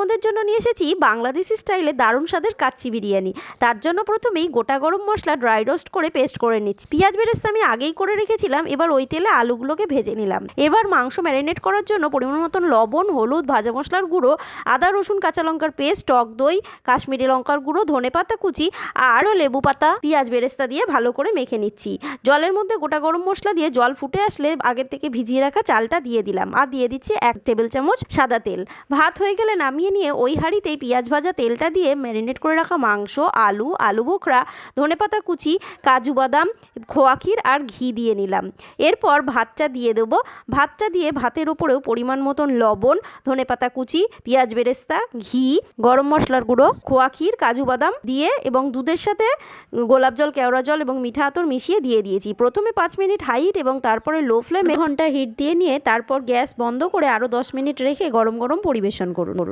তোমাদের জন্য নিয়ে এসেছি বাংলাদেশি স্টাইলে দারুণ স্বাদের কাচ্চি বিরিয়ানি। তার জন্য প্রথমেই গোটা গরম মশলা ড্রাই রোস্ট করে পেস্ট করে নিচ্ছি। পেঁয়াজ বেরেস্তা আমি আগেই করে রেখেছিলাম, এবার ওই তেলে আলুগুলোকে ভেজে নিলাম। এবার মাংস ম্যারিনেট করার জন্য পরিমাণ মতন লবণ, হলুদ, ভাজা মশলার গুঁড়ো, আদা রসুন কাঁচা লঙ্কার পেস্ট, টক দই, কাশ্মীরি লঙ্কার গুঁড়ো, ধনেপাতা কুচি আর লেবু পাতা, পেঁয়াজ বেরেস্তা দিয়ে ভালো করে মেখে নিচ্ছি। জলের মধ্যে গোটা গরম মশলা দিয়ে জল ফুটে আসলে আগের থেকে ভিজিয়ে রাখা চালটা দিয়ে দিলাম আর দিয়ে দিচ্ছি 1 টেবিল চামচ সাদা তেল। ভাত হয়ে গেলে নামিয়ে নিয়ে ওই হাঁড়িতেই পেঁয়াজ ভাজা তেলটা দিয়ে ম্যারিনেট করে রাখা মাংস, আলু বোখরা, ধনেপাতা কুচি, কাজু বাদাম, খোয়া ক্ষীর আর ঘি দিয়ে নিলাম। এরপর ভাতটা দিয়ে দেবো। ভাতটা দিয়ে ভাতের উপরেও পরিমাণ মতন লবণ, ধনেপাতা কুচি, পেঁয়াজ বেরেস্তা, ঘি, গরম মশলার গুঁড়ো, খোয়া ক্ষীর, কাজু বাদাম দিয়ে এবং দুধের সাথে গোলাপ জল, কেওড়া জল এবং মিঠা আতর মিশিয়ে দিয়ে দিয়েছি। প্রথমে 5 মিনিট হাই হিট এবং তারপরে লো ফ্লেমে ঘন্টা হিট দিয়ে নিয়ে তারপর গ্যাস বন্ধ করে আরও 10 মিনিট রেখে গরম গরম পরিবেশন করুন।